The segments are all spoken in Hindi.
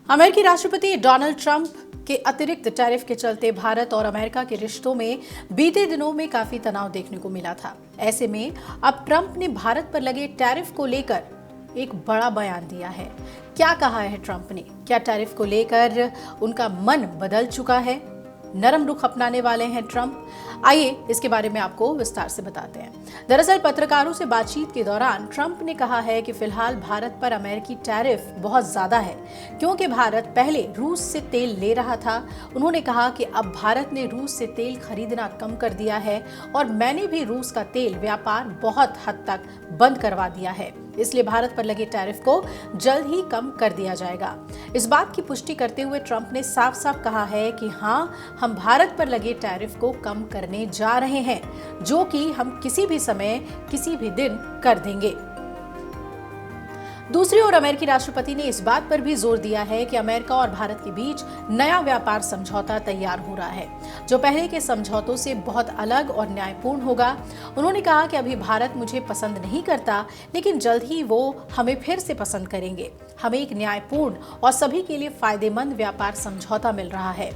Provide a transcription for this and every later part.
अमेरिकी राष्ट्रपति डोनाल्ड ट्रंप के अतिरिक्त टैरिफ के चलते भारत और अमेरिका के रिश्तों में बीते दिनों में काफी तनाव देखने को मिला था। ऐसे में अब ट्रंप ने भारत पर लगे टैरिफ को लेकर एक बड़ा बयान दिया है। क्या कहा है ट्रंप ने? क्या टैरिफ को लेकर उनका मन बदल चुका है? नरम रुख अपनाने वाले हैं ट्रंप? आइए इसके बारे में आपको विस्तार से बताते हैं। दरअसल पत्रकारों से बातचीत के दौरान ट्रंप ने कहा है कि फिलहाल भारत पर अमेरिकी टैरिफ बहुत ज्यादा है, क्योंकि भारत पहले रूस से तेल ले रहा था। उन्होंने कहा कि अब भारत ने रूस से तेल खरीदना कम कर दिया है और मैंने भी रूस का तेल व्यापार बहुत हद तक बंद करवा दिया है, इसलिए भारत पर लगे टैरिफ को जल्द ही कम कर दिया जाएगा। इस बात की पुष्टि करते हुए ट्रंप ने साफ साफ कहा है कि हाँ, हम भारत पर लगे टैरिफ को कम करने जा रहे हैं, जो कि हम किसी भी समय किसी भी दिन कर देंगे। दूसरी ओर अमेरिकी राष्ट्रपति ने इस बात पर भी जोर दिया है कि अमेरिका और भारत के बीच नया व्यापार समझौता तैयार हो रहा है, जो पहले के समझौतों से बहुत अलग और न्यायपूर्ण होगा। उन्होंने कहा कि अभी भारत मुझे पसंद नहीं करता, लेकिन जल्द ही वो हमें फिर से पसंद करेंगे। हमें एक न्यायपूर्ण और सभी के लिए फायदेमंद व्यापार समझौता मिल रहा है।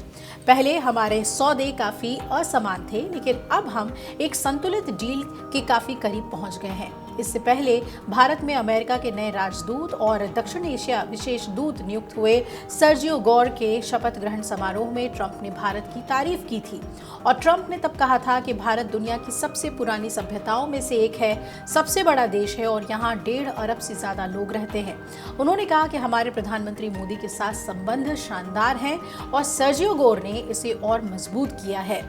पहले हमारे सौदे काफी असमान थे, लेकिन अब हम एक संतुलित डील के काफी करीब पहुंच गए हैं। इससे पहले भारत में अमेरिका के नए राजदूत और दक्षिण एशिया विशेष दूत नियुक्त हुए सर्जियो गोर के शपथ ग्रहण समारोह में ट्रंप ने भारत की तारीफ की थी और ट्रंप ने तब कहा था कि भारत दुनिया की सबसे पुरानी सभ्यताओं में से एक है, सबसे बड़ा देश है और यहाँ 1.5 अरब से ज्यादा लोग रहते हैं। उन्होंने कहा कि हमारे प्रधानमंत्री मोदी के साथ संबंध शानदार हैं और सर्जियो गोर ने इसे और मजबूत किया है।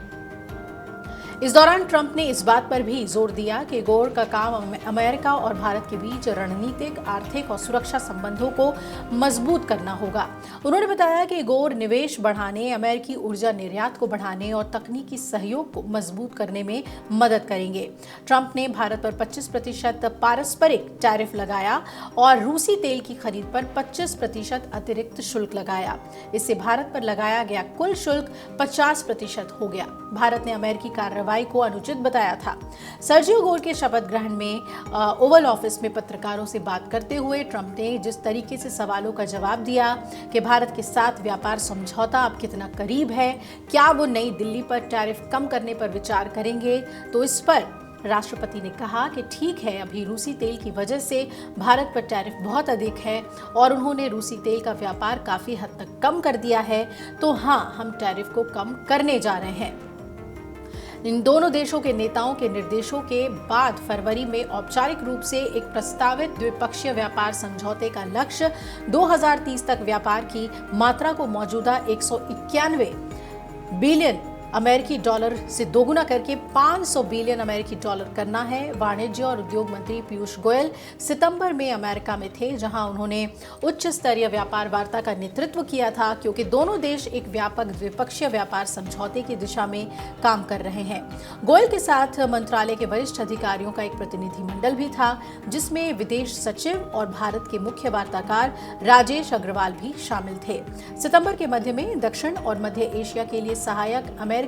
इस दौरान ट्रंप ने इस बात पर भी जोर दिया कि गोर का काम अमेरिका और भारत के बीच रणनीतिक, आर्थिक और सुरक्षा संबंधों को मजबूत करना होगा। उन्होंने बताया कि गोर निवेश बढ़ाने, अमेरिकी ऊर्जा निर्यात को बढ़ाने और तकनीकी सहयोग को मजबूत करने में मदद करेंगे। ट्रंप ने भारत पर 25% पारस्परिक टैरिफ लगाया और रूसी तेल की खरीद पर 25% अतिरिक्त शुल्क लगाया। इससे भारत पर लगाया गया कुल शुल्क 50% हो गया। भारत ने अमेरिकी कार्रवाई को अनुचित बताया था। सर्जियो गोर के शपथ ग्रहण में ओवल ऑफिस में पत्रकारों से बात करते हुए ट्रंप ने जिस तरीके से सवालों का जवाब दिया कि भारत के साथ व्यापार समझौता अब कितना करीब है, क्या वो नई दिल्ली पर टैरिफ कम करने पर विचार करेंगे, तो इस पर राष्ट्रपति ने कहा कि ठीक है, अभी रूसी तेल की वजह से भारत पर टैरिफ बहुत अधिक है और उन्होंने रूसी तेल का व्यापार काफी हद तक कम कर दिया है, तो हाँ, हम टैरिफ को कम करने जा रहे हैं। इन दोनों देशों के नेताओं के निर्देशों के बाद फरवरी में औपचारिक रूप से एक प्रस्तावित द्विपक्षीय व्यापार समझौते का लक्ष्य 2030 तक व्यापार की मात्रा को मौजूदा 191 बिलियन अमेरिकी डॉलर से दोगुना करके 500 बिलियन अमेरिकी डॉलर करना है। वाणिज्य और उद्योग मंत्री पीयूष गोयल सितंबर में अमेरिका में थे, जहां उन्होंने उच्च स्तरीय व्यापार वार्ता का नेतृत्व किया था, क्योंकि दोनों देश एक व्यापक द्विपक्षीय व्यापार समझौते की दिशा में काम कर रहे हैं। गोयल के साथ मंत्रालय के वरिष्ठ अधिकारियों का एक प्रतिनिधिमंडल भी था, जिसमें विदेश सचिव और भारत के मुख्य वार्ताकार राजेश अग्रवाल भी शामिल थे। सितंबर के मध्य में दक्षिण और मध्य एशिया के लिए सहायक अमेरिकी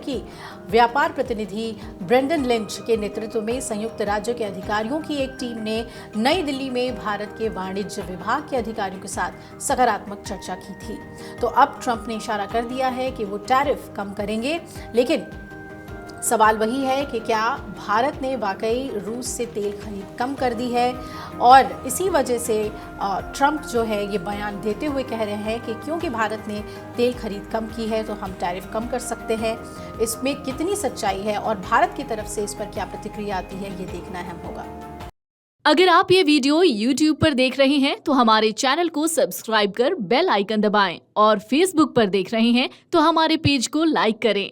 व्यापार प्रतिनिधि ब्रेंडन लिंच के नेतृत्व में संयुक्त राज्य के अधिकारियों की एक टीम ने नई दिल्ली में भारत के वाणिज्य विभाग के अधिकारियों के साथ सकारात्मक चर्चा की थी। तो अब ट्रंप ने इशारा कर दिया है कि वो टैरिफ कम करेंगे, लेकिन सवाल वही है कि क्या भारत ने वाकई रूस से तेल खरीद कम कर दी है, और इसी वजह से ट्रंप जो है ये बयान देते हुए कह रहे हैं कि क्योंकि भारत ने तेल खरीद कम की है तो हम टैरिफ कम कर सकते हैं। इसमें कितनी सच्चाई है और भारत की तरफ से इस पर क्या प्रतिक्रिया आती है, ये देखना अहम होगा। अगर आप ये वीडियो YouTube पर देख रहे हैं तो हमारे चैनल को सब्सक्राइब कर बेल आइकन दबाएं, और Facebook पर देख रहे हैं तो हमारे पेज को लाइक करें।